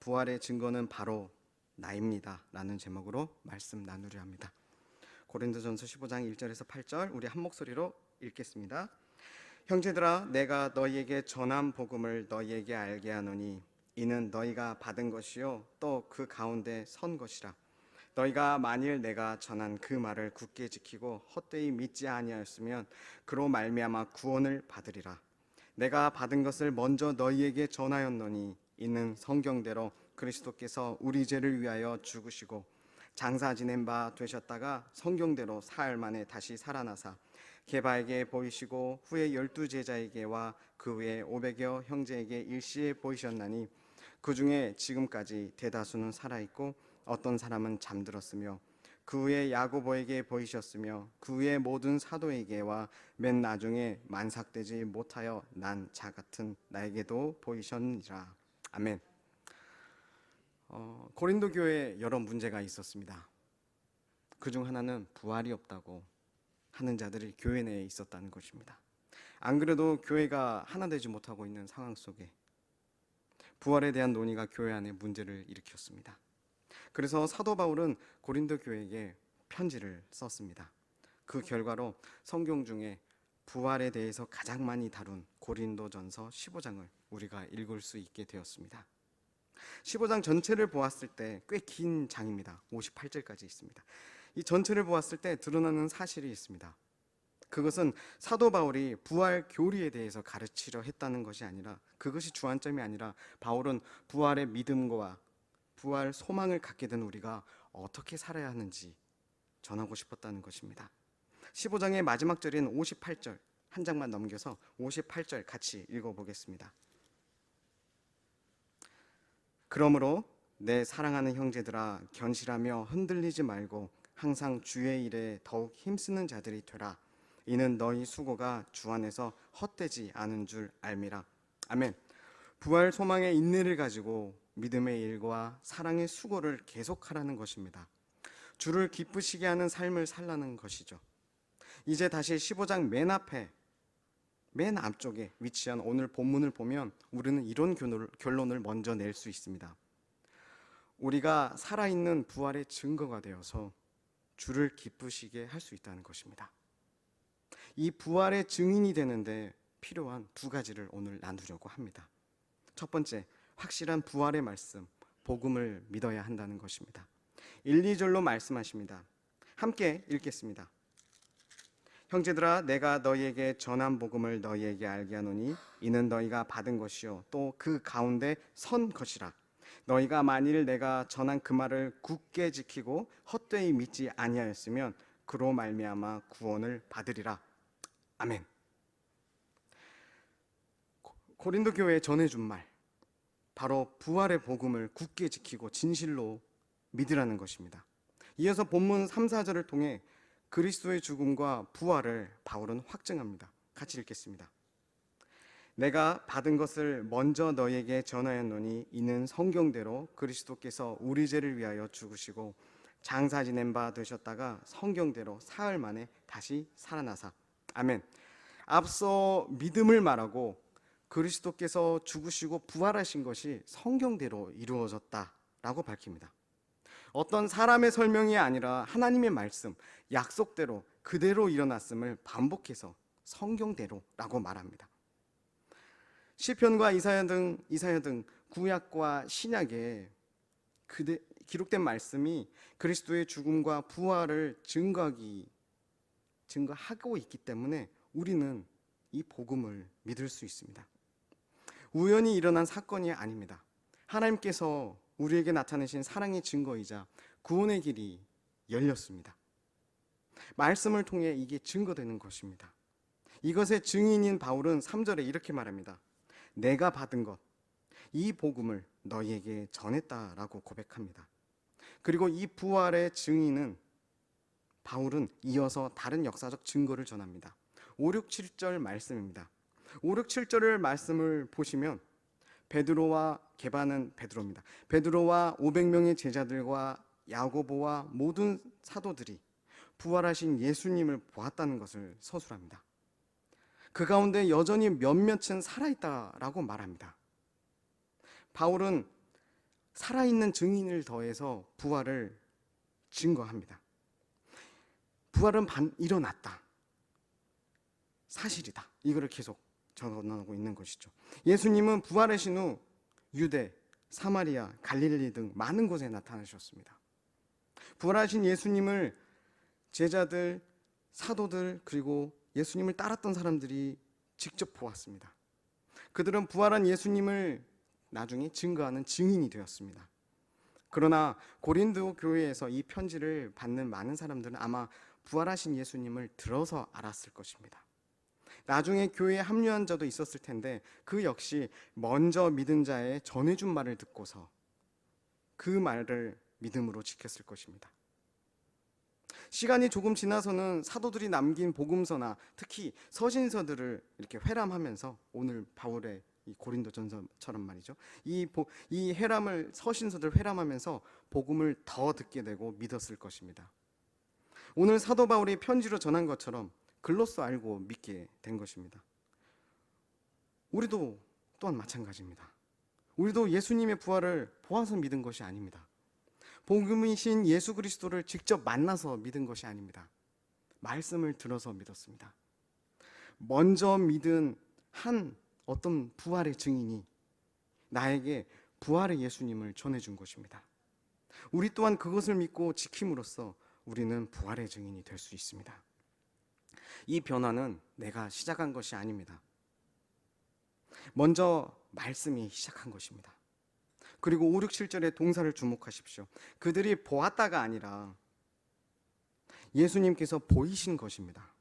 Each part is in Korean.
부활의 증거는 바로 나입니다 라는 제목으로 말씀 나누려 합니다. 고린도전서 15장 1절에서 8절 우리 한 목소리로 읽겠습니다. 형제들아, 내가 너희에게 전한 복음을 너희에게 알게 하노니 이는 너희가 받은 것이요 또 그 가운데 선 것이라. 너희가 만일 내가 전한 그 말을 굳게 지키고 헛되이 믿지 아니하였으면 그로 말미암아 구원을 받으리라. 내가 받은 것을 먼저 너희에게 전하였노니 이는 성경대로 그리스도께서 우리 죄를 위하여 죽으시고 장사 지낸 바 되셨다가 성경대로 사흘 만에 다시 살아나사 게바에게 보이시고 후에 12 제자에게와 그 후에 500여 형제에게 일시에 보이셨나니 그 중에 지금까지 대다수는 살아있고 어떤 사람은 잠들었으며 그 후에 야고보에게 보이셨으며 그 후에 모든 사도에게와 맨 나중에 만삭되지 못하여 난 자 같은 나에게도 보이셨니라. 아멘. 고린도 교회에 여러 문제가 있었습니다. 그중 하나는 부활이 없다고 하는 자들이 교회 내에 있었다는 것입니다. 안 그래도 교회가 하나 되지 못하고 있는 상황 속에 부활에 대한 논의가 교회 안에 문제를 일으켰습니다. 그래서 사도 바울은 고린도 교회에게 편지를 썼습니다. 그 결과로 성경 중에 부활에 대해서 가장 많이 다룬 고린도전서 15장을 우리가 읽을 수 있게 되었습니다. 15장 전체를 보았을 때 꽤 긴 장입니다. 58절까지 있습니다. 이 전체를 보았을 때 드러나는 사실이 있습니다. 그것은 사도 바울이 부활 교리에 대해서 가르치려 했다는 것이 아니라, 그것이 주안점이 아니라 바울은 부활의 믿음과 부활 소망을 갖게 된 우리가 어떻게 살아야 하는지 전하고 싶었다는 것입니다. 15장의 마지막 절인 58절 한 장만 넘겨서 58절 같이 읽어보겠습니다. 그러므로 내 사랑하는 형제들아, 견실하며 흔들리지 말고 항상 주의 일에 더욱 힘쓰는 자들이 되라. 이는 너희 수고가 주 안에서 헛되지 않은 줄 알미라. 아멘. 부활 소망의 인내를 가지고 믿음의 일과 사랑의 수고를 계속하라는 것입니다. 주를 기쁘시게 하는 삶을 살라는 것이죠. 이제 다시 15장 맨 앞쪽에 위치한 오늘 본문을 보면 우리는 이런 결론을 먼저 낼 수 있습니다. 우리가 살아있는 부활의 증거가 되어서 주를 기쁘시게 할 수 있다는 것입니다. 이 부활의 증인이 되는데 필요한 두 가지를 오늘 나누려고 합니다. 첫 번째, 확실한 부활의 말씀, 복음을 믿어야 한다는 것입니다. 1, 2절로 말씀하십니다. 함께 읽겠습니다. 형제들아, 내가 너희에게 전한 복음을 너희에게 알게 하노니 이는 너희가 받은 것이요 또 그 가운데 선 것이라. 너희가 만일 내가 전한 그 말을 굳게 지키고 헛되이 믿지 아니하였으면 그로 말미암아 구원을 받으리라. 아멘. 고린도 교회에 전해준 말, 바로 부활의 복음을 굳게 지키고 진실로 믿으라는 것입니다. 이어서 본문 3, 4절을 통해 그리스도의 죽음과 부활을 바울은 확증합니다. 같이 읽겠습니다. 내가 받은 것을 먼저 너희에게 전하였노니 이는 성경대로 그리스도께서 우리 죄를 위하여 죽으시고 장사 지낸 바 되셨다가 성경대로 사흘 만에 다시 살아나사. 아멘. 앞서 믿음을 말하고 그리스도께서 죽으시고 부활하신 것이 성경대로 이루어졌다라고 밝힙니다. 어떤 사람의 설명이 아니라 하나님의 말씀, 약속대로 그대로 일어났음을 반복해서 성경대로라고 말합니다. 시편과 이사야 등 구약과 신약에 기록된 말씀이 그리스도의 죽음과 부활을 증거하고 있기 때문에 우리는 이 복음을 믿을 수 있습니다. 우연히 일어난 사건이 아닙니다. 하나님께서 우리에게 나타내신 사랑의 증거이자 구원의 길이 열렸습니다. 말씀을 통해 이게 증거되는 것입니다. 이것의 증인인 바울은 3절에 이렇게 말합니다. 내가 받은 것, 이 복음을 너희에게 전했다라고 고백합니다. 그리고 이 부활의 증인은 바울은 이어서 다른 역사적 증거를 전합니다. 5, 6, 7절 말씀입니다. 5, 6, 7절을 말씀을 보시면 베드로와 게바는 베드로입니다. 베드로와 500명의 제자들과 야고보와 모든 사도들이 부활하신 예수님을 보았다는 것을 서술합니다. 그 가운데 여전히 몇몇은 살아있다라고 말합니다. 바울은 살아있는 증인을 더해서 부활을 증거합니다. 부활은 일어났다. 사실이다. 이거를 계속 전하고 있는 것이죠. 예수님은 부활하신 후 유대, 사마리아, 갈릴리 등 많은 곳에 나타나셨습니다. 부활하신 예수님을 제자들, 사도들, 그리고 예수님을 따랐던 사람들이 직접 보았습니다. 그들은 부활한 예수님을 나중에 증거하는 증인이 되었습니다. 그러나 고린도 교회에서 이 편지를 받는 많은 사람들은 아마 부활하신 예수님을 들어서 알았을 것입니다. 나중에 교회에 합류한 자도 있었을 텐데 그 역시 먼저 믿은 자의 전해준 말을 듣고서 그 말을 믿음으로 지켰을 것입니다. 시간이 조금 지나서는 사도들이 남긴 복음서나 특히 서신서들을 이렇게 회람하면서 오늘 바울의 이 고린도전서처럼 말이죠. 이 회람을 서신서들 회람하면서 복음을 더 듣게 되고 믿었을 것입니다. 오늘 사도 바울이 편지로 전한 것처럼 글로써 알고 믿게 된 것입니다. 우리도 또한 마찬가지입니다. 우리도 예수님의 부활을 보아서 믿은 것이 아닙니다. 복음이신 예수 그리스도를 직접 만나서 믿은 것이 아닙니다. 말씀을 들어서 믿었습니다. 먼저 믿은 한 어떤 부활의 증인이 나에게 부활의 예수님을 전해준 것입니다. 우리 또한 그것을 믿고 지킴으로써 우리는 부활의 증인이 될 수 있습니다. 이 변화는 내가 시작한 것이 아닙니다. 먼저 말씀이 시작한 것입니다. 그리고 5, 6, 7절의 동사를 주목하십시오. 그들이 보았다가 아니라 예수님께서 보이신 것입니다.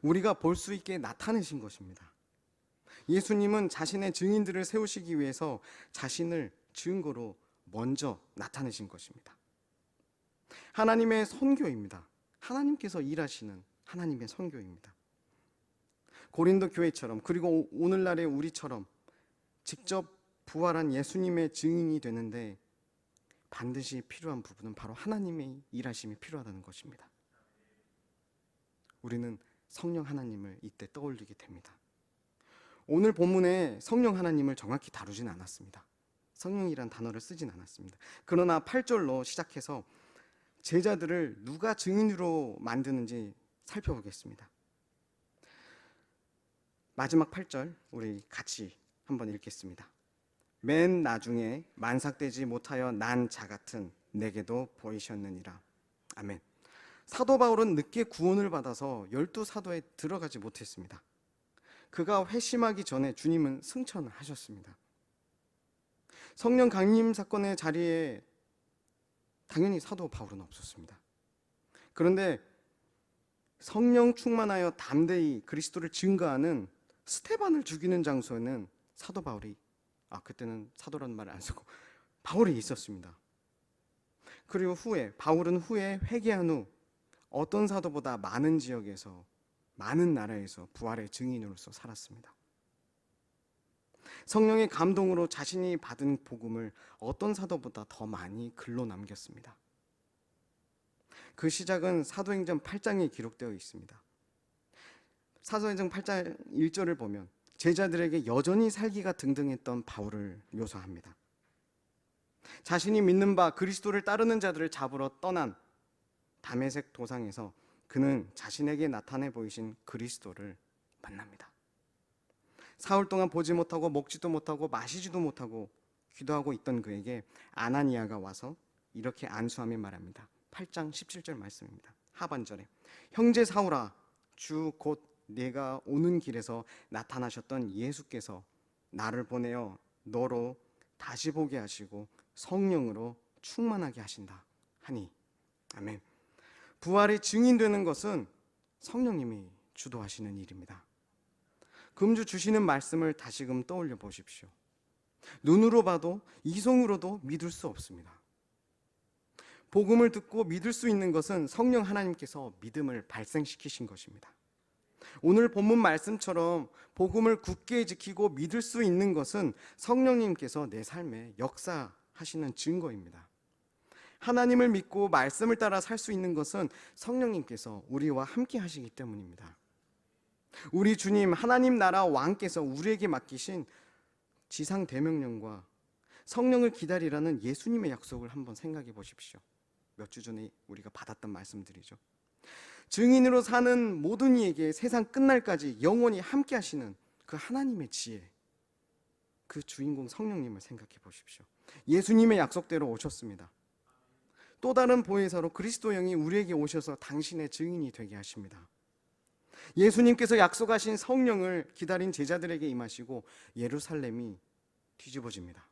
우리가 볼 수 있게 나타내신 것입니다. 예수님은 자신의 증인들을 세우시기 위해서 자신을 증거로 먼저 나타내신 것입니다. 하나님의 선교입니다. 하나님께서 일하시는 하나님의 선교입니다. 고린도 교회처럼 그리고 오늘날의 우리처럼 직접 부활한 예수님의 증인이 되는데 반드시 필요한 부분은 바로 하나님의 일하심이 필요하다는 것입니다. 우리는 성령 하나님을 이때 떠올리게 됩니다. 오늘 본문에 성령 하나님을 정확히 다루진 않았습니다. 성령이란 단어를 쓰진 않았습니다. 그러나 8절로 시작해서 제자들을 누가 증인으로 만드는지 살펴보겠습니다. 마지막 8절 우리 같이 한번 읽겠습니다. 맨 나중에 만삭되지 못하여 난 자 같은 내게도 보이셨느니라. 아멘. 사도 바울은 늦게 구원을 받아서 12사도에 들어가지 못했습니다. 그가 회심하기 전에 주님은 승천하셨습니다. 성령 강림 사건의 자리에 당연히 사도 바울은 없었습니다. 그런데 성령 충만하여 담대히 그리스도를 증거하는 스테반을 죽이는 장소에는 사도 바울이 그때는 사도라는 말을 안 쓰고 바울이 있었습니다. 그리고 바울은 후에 회개한 후 어떤 사도보다 많은 지역에서 많은 나라에서 부활의 증인으로서 살았습니다. 성령의 감동으로 자신이 받은 복음을 어떤 사도보다 더 많이 글로 남겼습니다. 그 시작은 사도행전 8장에 기록되어 있습니다. 사도행전 8장 1절을 보면 제자들에게 여전히 살기가 등등했던 바울을 묘사합니다. 자신이 믿는 바 그리스도를 따르는 자들을 잡으러 떠난 다메섹 도상에서 그는 자신에게 나타내 보이신 그리스도를 만납니다. 사흘 동안 보지 못하고 먹지도 못하고 마시지도 못하고 기도하고 있던 그에게 아나니아가 와서 이렇게 안수하며 말합니다. 8장 17절 말씀입니다. 하반절에 형제 사울아, 주 곧 네가 오는 길에서 나타나셨던 예수께서 나를 보내어 너로 다시 보게 하시고 성령으로 충만하게 하신다 하니. 아멘. 부활의 증인되는 것은 성령님이 주도하시는 일입니다. 금주 주시는 말씀을 다시금 떠올려 보십시오. 눈으로 봐도 이성으로도 믿을 수 없습니다. 복음을 듣고 믿을 수 있는 것은 성령 하나님께서 믿음을 발생시키신 것입니다. 오늘 본문 말씀처럼 복음을 굳게 지키고 믿을 수 있는 것은 성령님께서 내 삶에 역사하시는 증거입니다. 하나님을 믿고 말씀을 따라 살 수 있는 것은 성령님께서 우리와 함께 하시기 때문입니다. 우리 주님 하나님 나라 왕께서 우리에게 맡기신 지상 대명령과 성령을 기다리라는 예수님의 약속을 한번 생각해 보십시오. 몇 주 전에 우리가 받았던 말씀들이죠. 증인으로 사는 모든 이에게 세상 끝날까지 영원히 함께 하시는 그 하나님의 지혜, 그 주인공 성령님을 생각해 보십시오. 예수님의 약속대로 오셨습니다. 또 다른 보혜사로 그리스도 영이 우리에게 오셔서 당신의 증인이 되게 하십니다. 예수님께서 약속하신 성령을 기다린 제자들에게 임하시고 예루살렘이 뒤집어집니다.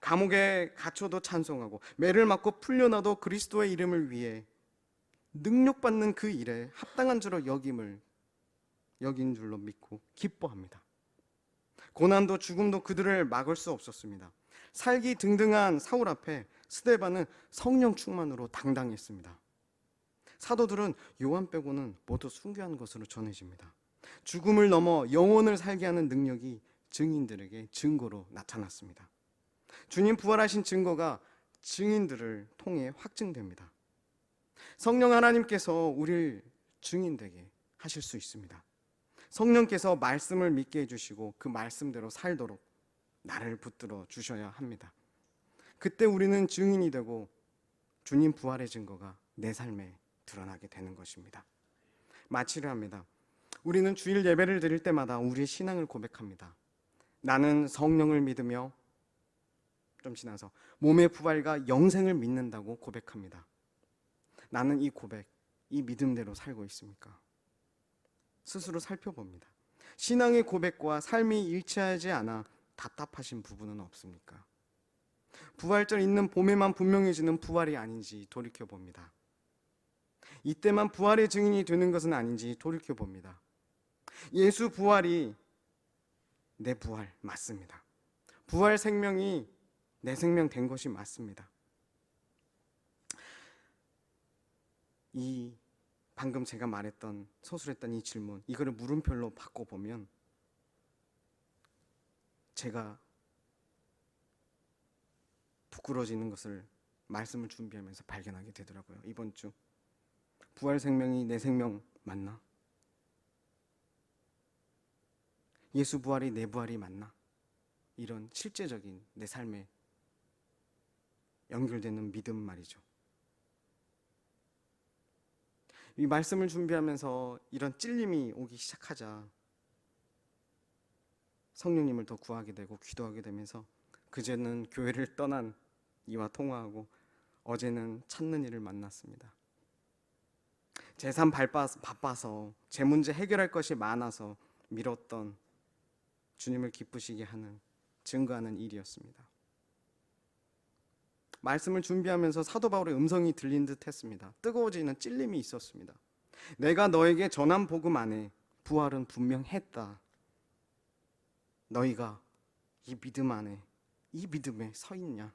감옥에 갇혀도 찬송하고 매를 맞고 풀려나도 그리스도의 이름을 위해 능력받는 그 일에 합당한 줄로 여긴 줄로 믿고 기뻐합니다. 고난도 죽음도 그들을 막을 수 없었습니다. 살기 등등한 사울 앞에 스데반은 성령 충만으로 당당했습니다. 사도들은 요한 빼고는 모두 순교한 것으로 전해집니다. 죽음을 넘어 영혼을 살게 하는 능력이 증인들에게 증거로 나타났습니다. 주님 부활하신 증거가 증인들을 통해 확증됩니다. 성령 하나님께서 우리를 증인되게 하실 수 있습니다. 성령께서 말씀을 믿게 해주시고 그 말씀대로 살도록 나를 붙들어 주셔야 합니다. 그때 우리는 증인이 되고 주님 부활의 증거가 내 삶에 드러나게 되는 것입니다. 마치려 합니다. 우리는 주일 예배를 드릴 때마다 우리의 신앙을 고백합니다. 나는 성령을 믿으며 좀 지나서 몸의 부활과 영생을 믿는다고 고백합니다. 나는 이 고백, 이 믿음대로 살고 있습니까? 스스로 살펴봅니다. 신앙의 고백과 삶이 일치하지 않아 답답하신 부분은 없습니까? 부활절 있는 봄에만 분명해지는 부활이 아닌지 돌이켜봅니다. 이때만 부활의 증인이 되는 것은 아닌지 돌이켜봅니다. 예수 부활이 내 부활 맞습니다. 부활 생명이 내 생명 된 것이 맞습니다. 이 방금 제가 말했던 서술했던 이 질문, 이거를 물음표로 바꿔보면 제가 부끄러워지는 것을 말씀을 준비하면서 발견하게 되더라고요. 이번 주 부활 생명이 내 생명 맞나? 예수 부활이 내 부활이 맞나? 이런 실제적인 내 삶에 연결되는 믿음 말이죠. 이 말씀을 준비하면서 이런 찔림이 오기 시작하자 성령님을 더 구하게 되고 기도하게 되면서 그제는 교회를 떠난 이와 통화하고 어제는 찾는 이를 만났습니다. 제 삶 바빠서 제 문제 해결할 것이 많아서 미뤘던 주님을 기쁘시게 하는 증거하는 일이었습니다. 말씀을 준비하면서 사도 바울의 음성이 들린 듯 했습니다. 뜨거워지는 찔림이 있었습니다. 내가 너에게 전한 복음 안에 부활은 분명했다. 너희가 이 믿음 안에, 이 믿음에 서 있냐,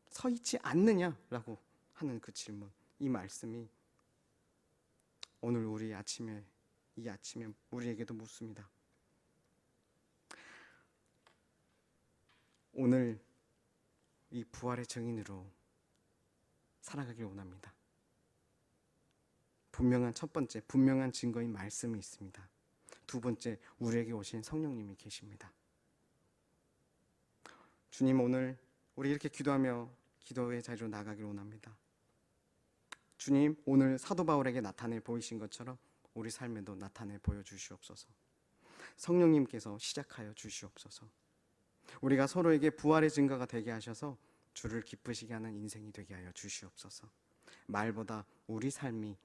서 있지 않느냐라고 하는 그 질문, 이 말씀이 오늘 이 아침에 우리에게도 묻습니다. 오늘 이 부활의 증인으로 살아가길 원합니다. 첫 번째 분명한 증거인 말씀이 있습니다. 두 번째, 우리에게 오신 성령님이 계십니다. 주님, 오늘 우리 이렇게 기도하며 기도의 자리로 나가길 원합니다. 주님, 오늘 사도 바울에게 나타내 보이신 것처럼 우리 삶에도 나타내 보여주시옵소서. 성령님께서 시작하여 주시옵소서. 우리가 서로에게 부활의 증거가 되게 하셔서 주를 기쁘시게 하는 인생이 되게 하여 주시옵소서. 말보다 우리 삶이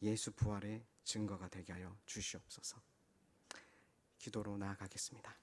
예수 부활의 증거가 되게 하여 주시옵소서. 기도로 나아가겠습니다.